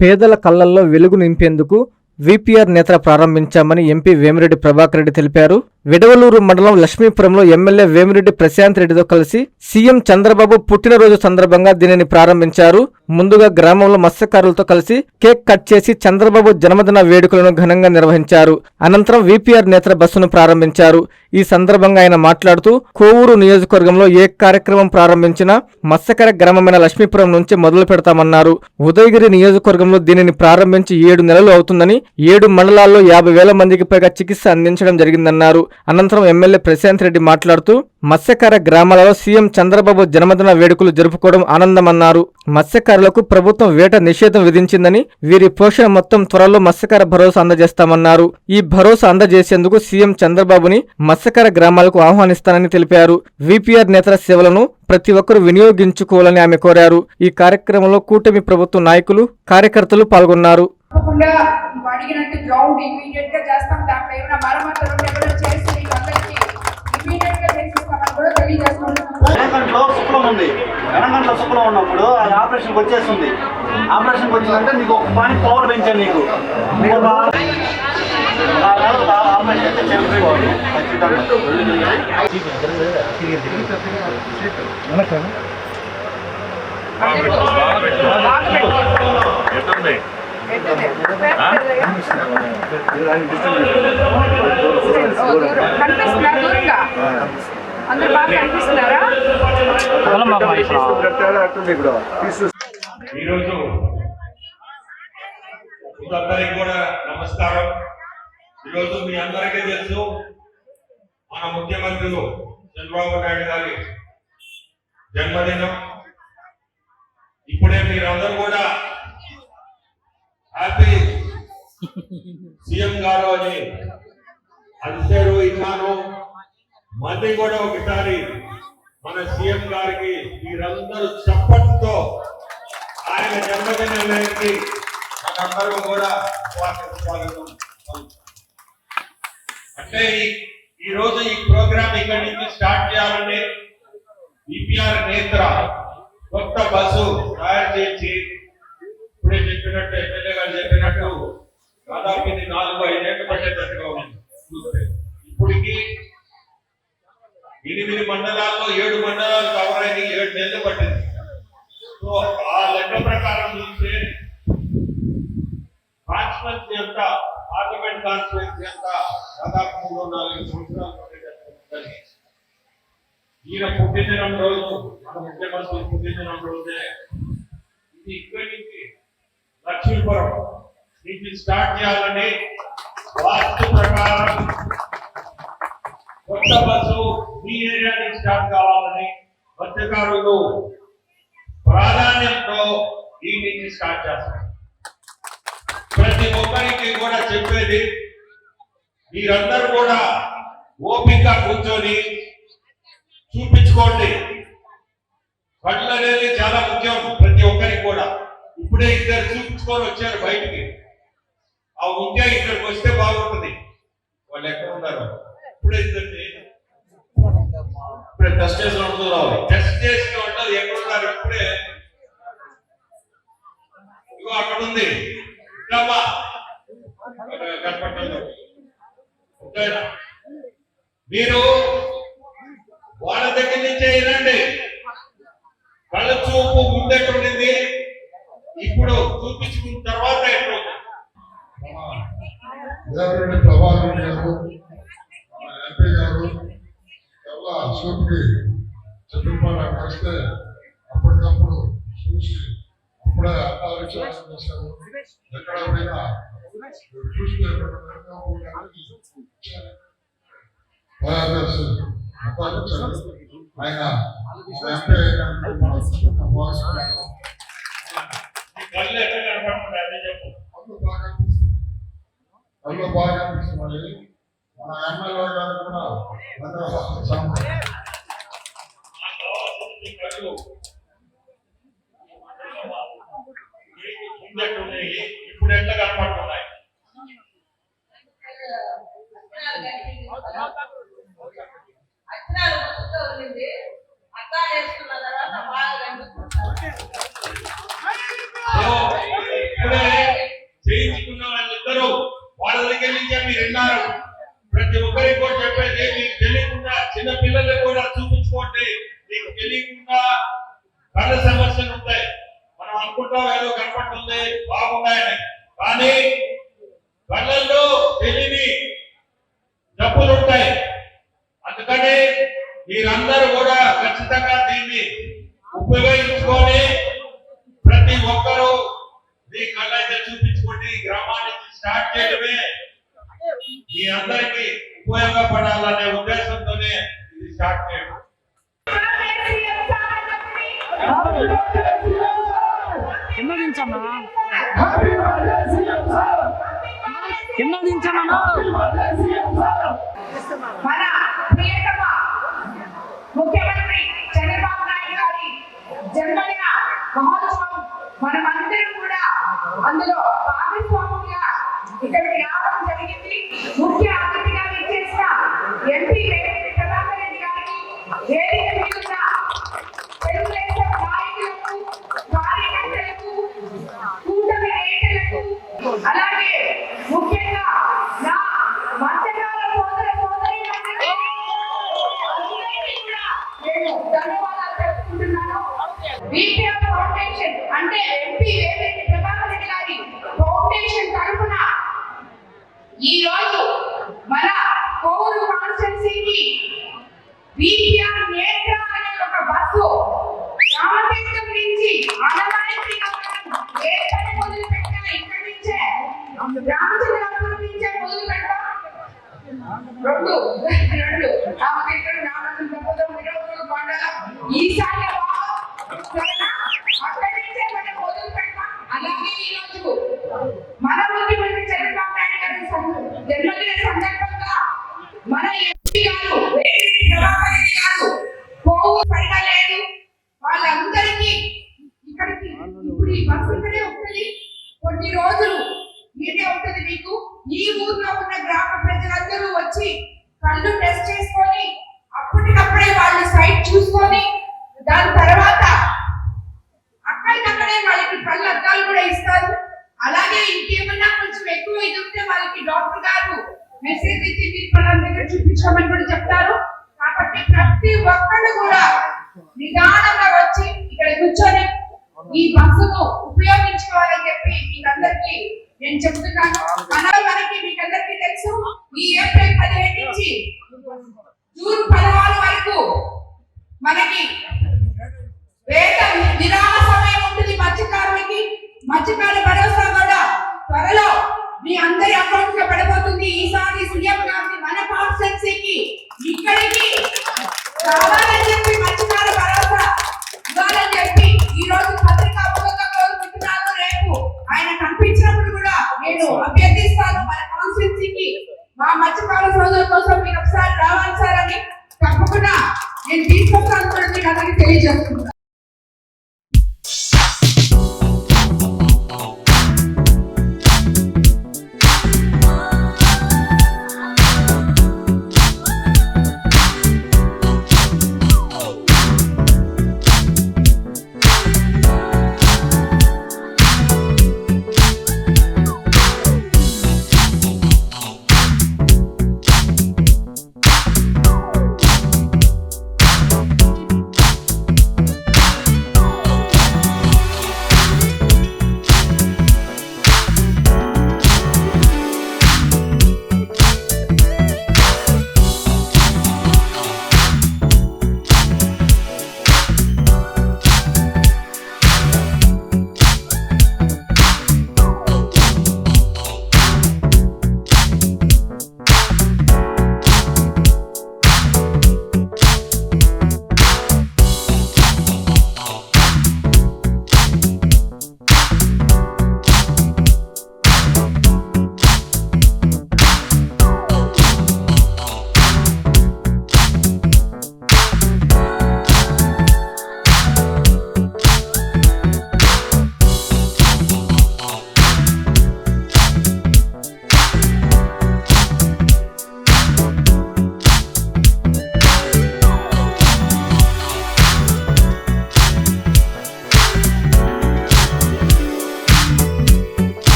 పేదల కళ్లల్లో వెలుగు నింపేందుకు విపిఆర్ నేత్ర ప్రారంభించామని ఎంపీ వేమిరెడ్డి ప్రభాకర్ రెడ్డి తెలిపారు. విడవలూరు మండలం లక్ష్మీపురంలో ఎమ్మెల్యే వేమిరెడ్డి ప్రశాంత్ రెడ్డితో కలిసి సీఎం చంద్రబాబు పుట్టినరోజు సందర్భంగా దీనిని ప్రారంభించారు. ముందుగా గ్రామంలో మత్స్యకారులతో కలిసి కేక్ కట్ చేసి చంద్రబాబు జన్మదిన వేడుకలను ఘనంగా నిర్వహించారు. అనంతరం విపిఆర్ నేత్ర బస్సును ప్రారంభించారు. ఈ సందర్భంగా ఆయన మాట్లాడుతూ కోవూరు నియోజకవర్గంలో ఏ కార్యక్రమం ప్రారంభించినా మత్స్యకార గ్రామమైన లక్ష్మీపురం నుంచి మొదలు పెడతామన్నారు. ఉదయగిరి నియోజకవర్గంలో దీనిని ప్రారంభించి 7 నెలలు అవుతుందని 7 మండలాల్లో 50,000 మందికి పైగా చికిత్స అందించడం జరిగిందన్నారు. అనంతరం ఎమ్మెల్యే ప్రశాంత్ రెడ్డి మాట్లాడుతూ మత్స్యకార గ్రామాలలో సీఎం చంద్రబాబు జన్మదిన వేడుకలు జరుపుకోవడం ఆనందమన్నారు. మత్స్యకారులకు ప్రభుత్వం వేట నిషేధం విధించిందని, వీరి పోషణ మొత్తం త్వరలో మత్స్యకార భరోసా అందజేస్తామన్నారు. ఈ భరోసా అందజేసేందుకు సీఎం చంద్రబాబుని మత్స్యకార గ్రామాలకు ఆహ్వానిస్తానని తెలిపారు. విపిఆర్ నేత్ర సేవలను ప్రతి ఒక్కరూ వినియోగించుకోవాలని ఆమె కోరారు. ఈ కార్యక్రమంలో కూటమి ప్రభుత్వ నాయకులు, కార్యకర్తలు పాల్గొన్నారు. అడిగినట్టు గ్రౌండ్ ఇమీడియట్ గా చేస్తాం. దాంట్లో ఏమైనా మరమ్మతులు ఉంటే చేసి అందరికీ ఇమీడియట్ గా చేసిస్తామని కూడా తెలియజేస్తున్నాం. వెనకంట్లో శుక్లం ఉన్నప్పుడు అది ఆపరేషన్కి వచ్చేస్తుంది. ఆపరేషన్కి వచ్చిందంటే నీకు ఒక పాయింట్ పవర్ పెంచాను. నీకు ఆపరేషన్ అయితే చెల్లిపోవాలి అందరూ బాగా కనిపిస్తున్నారా? ఈరోజు అందరికి కూడా నమస్కారం. ఈరోజు మీ అందరికీ తెలుసు, మన ముఖ్యమంత్రులు చంద్రబాబు నాయుడు గారి జన్మదినం. ఇప్పుడే మీరందరూ కూడా హ్యాపీ సీఎం గారు అని అలిసారు. ఇట్లాను మళ్ళీ కూడా ఒకసారి మన సీఎం గారికి మీరందరూ చప్పట్తో ఆయన జన్మదినానికి మనందరూ కూడా స్వాగతం. అంటే ఈరోజు ఈ ప్రోగ్రామ్ ఇక్కడి నుంచి స్టార్ట్ చేయాలని విపిఆర్ నేత్ర కొత్త బస్సు తయారు చేసి ఇప్పుడే చెప్పినట్టు ఎమ్మెల్యే గారు చెప్పినట్టు దాదాపు ఇది 4-5 ఏళ్ళు పట్టేటట్టుగా ఉంది. ఇప్పటికి 8 మండలాల్లో 7 మండలాలు కవర్ అయ్యి 7 నెలలు పట్టింది. సో ఆ లెక్క ప్రకారం చూస్తే కాన్స్టిట్యున్సీ అంతా, పార్లమెంట్ కాన్స్టిట్యున్సీ అంతా దాదాపు 3-4 సంవత్సరాలు పట్టేటట్టు. ఈయన పుట్టినదినం రోజు, మన ముఖ్యమంత్రి పుట్టినదినం రోజే ఇది ఇక్కడి నుంచి లక్ష్మీపురం నుంచి స్టార్ట్ చేయాలని వాస్తు ప్రకారం కొత్త బస్సు ఈ ఏరియా నుంచి స్టార్ట్ కావాలని మత్స్యకారులు ప్రాధాన్యంతో ఈ నుంచి స్టార్ట్ చేస్తారు. ప్రతి ఒక్కరికి కూడా చెప్పేది, మీరందరూ కూడా ఓపిక కూర్చొని చూపించుకోండి. కళ్ళు అనేది చాలా ముఖ్యం ప్రతి ఒక్కరికి కూడా. ఇప్పుడే ఇద్దరు చూపించుకొని వచ్చారు బయటికి. ఆ ఉంటే ఇక్కడికి వస్తే బాగుంటుంది. వాళ్ళు ఎక్కడ ఉన్నారు? ఇప్పుడే టెస్ట్ చేసిన వాళ్ళు రావాలి. టెస్ట్ చేసిన వాళ్ళు ఎక్కడ ఉన్నారు? ఇప్పుడే ఇగో అక్కడ ఉంది. మీరు వాళ్ళ దగ్గర నుంచే వినండి. కళ్ళ చూపు ముందెట్టుండింది, ఇప్పుడు చూపించుకున్న తర్వాత ఎట్లుంది. ప్రభాకర్ గారు, ఎంపీ గారు చాలా చూపుకి చెప్పిన వస్తే అప్పటికప్పుడు చూసి అప్పుడే ఆలోచన చేశారు. ఎక్కడ పోయినా చూస్తే ఆయన ఎంపీ అందులో బాగా అనిపిస్తుంది. మన ఎమ్మెల్యే గారు కూడా ఇప్పుడు ఎట్లా కనపడుతున్నాయి? ఇప్పుడే తెలియకుండా కళ్ళ సమస్యలు ఉంటాయి. మనం అనుకుంటాం ఏదో కనపడుతుంది బాగున్నాయని, కానీ కళ్ళల్లో తెలియని జబ్బులు ఉంటాయి. అందుకని మీరందరూ కూడా ఖచ్చితంగా దీన్ని ఉపయోగించుకొని ప్రతి ఒక్కరూ మీ కళ్ళైతే చూపించుకోండి. ఈ గ్రామానికి స్టార్ట్ చేయడమే మీ అందరికీ ఉపయోగపడాలనే ఉద్దేశంతోనే ఇది స్టార్ట్ చేయడం. కింద దించమ్మా, కింద దించమ్మా. మన ప్రియతమ ముఖ్యమంత్రి చంద్రబాబు నాయుడు గారి జన్మదిన మహోత్సవం మనమందరం కూడా అందులో భాగస్వాములుగా ఇక్కడికి రావడం జరిగింది. ముఖ్య అతిథిగా విచ్చేసిన ఎంపీ వేమిరెడ్డి ప్రభాకర్ రెడ్డి గారికి, వేదిక మీద ఉన్న తెలుగుదేశం నాయకులకు, కార్యకర్తలకు, కూటమి నేతలకు, అలాగే ముఖ్యంగా నా మత్స్యకార సోదర సోదరీమణులకి అందరికీ కూడా నేను ధన్యవాదాలు తెలుపుకుంటున్నాను. విపిఆర్ ఫౌండేషన్ అంటే ఎంపీ వేమిరెడ్డి ప్రభాకర్ రెడ్డి గారి ఫౌండేషన్ తరఫున ఈ రోజు మన కోవూరు కాన్స్టిట్యున్సీకి విపిఆర్ నేత్ర అనే ఒక బస్సు రామతీర్థం నుంచి ఆనవాయితీ ఏ పని మొదలు పెట్టినా ఇక్కడి నుంచే రామచంద్రపురం నుంచే మొదలు పెడతాం. రెండు రామతీర్థం, రామచంద్రపురం, విరోధులు, మండలం, ఈశాన్య భాగం అక్కడి నుంచే మనం మొదలు పెడతాం. అలాగే ఈ రోజు మన ముఖ్యమంత్రి చంద్రబాబు నాయుడు గారి జన్మదిన సందర్భంగా మన ఎంపీ గారు వేమిరెడ్డి ప్రభాకర్ రెడ్డి గారు కోవూరు సరిగా లేదు, వాళ్ళందరికీ ఇక్కడికి ఇప్పుడు ఈ బస్సు ఇక్కడే ఉంటుంది, కొన్ని రోజులు ఇదే ఉంటుంది. మీకు ఈ ఊర్లో ఉన్న గ్రామ ప్రజలందరూ వచ్చి కళ్ళు టెస్ట్ చేసుకొని అప్పటికప్పుడే వాళ్ళు సైట్ చూసుకొని దాని తర్వాత అక్కడికక్కడే వాళ్ళకి కళ్ళు అద్దాలు కూడా ఇస్తారు. అలాగే ఇంకేమన్నా కొంచెం ఎక్కువ ఇది ఉంటే వాళ్ళకి డాక్టర్ గారు మెసేజ్ ఇచ్చి మీరు పలానా దగ్గర చూపించామని కూడా చెప్తారు. కాబట్టి ప్రతి ఒక్కళ్ళు కూడా నిదానంగా వచ్చి ఇక్కడ కూర్చొని ఈ బస్సును ఉపయోగించుకోవాలని చెప్పి మీకందరికీ నేను చెప్తున్నాను. మనకి మీకందరికీ తెలుసు, ఈ ఏప్రిల్ 15 నుంచి జూన్ 16 వరకు మనకి వేత విరామ సమయం ఉంటుంది మత్స్యకారులకి. మత్స్యకారుల భరోసా కూడా త్వరలో మీ అందరి అకౌంట్ లో పడబోతుంది. ఈసారి సీఎం గారిని మన కాన్స్టిట్యున్సీకి ఇక్కడికి రావాలని చెప్పి మత్స్యకారుల భరోసా ఇవ్వాలని చెప్పి ఈ రోజు పత్రికా ముఖంగా కోరుకుంటున్నాను. రేపు ఆయన కనిపించినప్పుడు కూడా నేను అభ్యర్థిస్తాను మన కాన్స్టిట్యున్సీకి మా మత్స్యకారుల సోదరుల కోసం మీరు ఒకసారి రావాలి సార్ అని తప్పకుండా నేను తీసుకొస్తాను కూడా మీకు అందరికీ తెలియజేస్తున్నాను.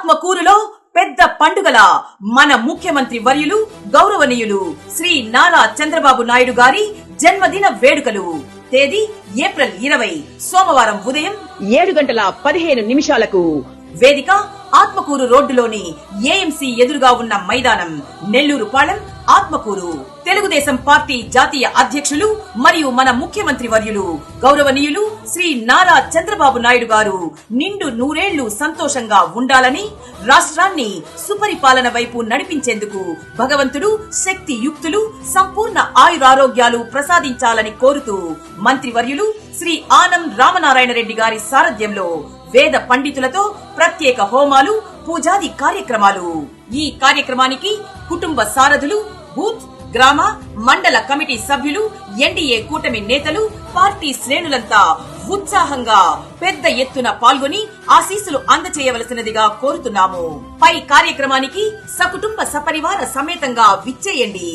ఆత్మకూరులో పెద్ద పండుగల మన ముఖ్యమంత్రి వర్యులు గౌరవనీయులు శ్రీ నారా చంద్రబాబు నాయుడు గారి జన్మదిన వేడుకలు. తేదీ ఏప్రిల్ 20 సోమవారం ఉదయం 7:15 వేదిక ఆత్మకూరు రోడ్డులోని ఏఎంసీ ఎదురుగా ఉన్న మైదానం, నెల్లూరు పాళెం, ఆత్మకూరు. తెలుగుదేశం పార్టీ జాతీయ అధ్యక్షులు మరియు మన ముఖ్యమంత్రి వర్యులు గౌరవనీయులు శ్రీ నారా చంద్రబాబు నాయుడు గారు నిండు నూరేళ్లు సంతోషంగా ఉండాలని, రాష్ట్రాన్ని సుపరిపాలన వైపు నడిపించేందుకు భగవంతుడు శక్తి యుక్తులు సంపూర్ణ ఆయురారోగ్యాలు ప్రసాదించాలని కోరుతూ మంత్రివర్యులు శ్రీ ఆనం రామనారాయణ రెడ్డి గారి సారథ్యంలో వేద పండితులతో ప్రత్యేక హోమాలు, పూజాది కార్యక్రమాలు. ఈ కార్యక్రమానికి కుటుంబ సారథులు, బూత్, గ్రామ, మండల కమిటీ సభ్యులు, ఎన్డీఏ కూటమి నేతలు, పార్టీ శ్రేణులంతా ఉత్సాహంగా పెద్ద ఎత్తున పాల్గొని ఆశీస్సులు అందచేయవలసినదిగా కోరుతున్నాము. పై కార్యక్రమానికి సకుటుంబ సపరివార సమేతంగా విచ్చేయండి.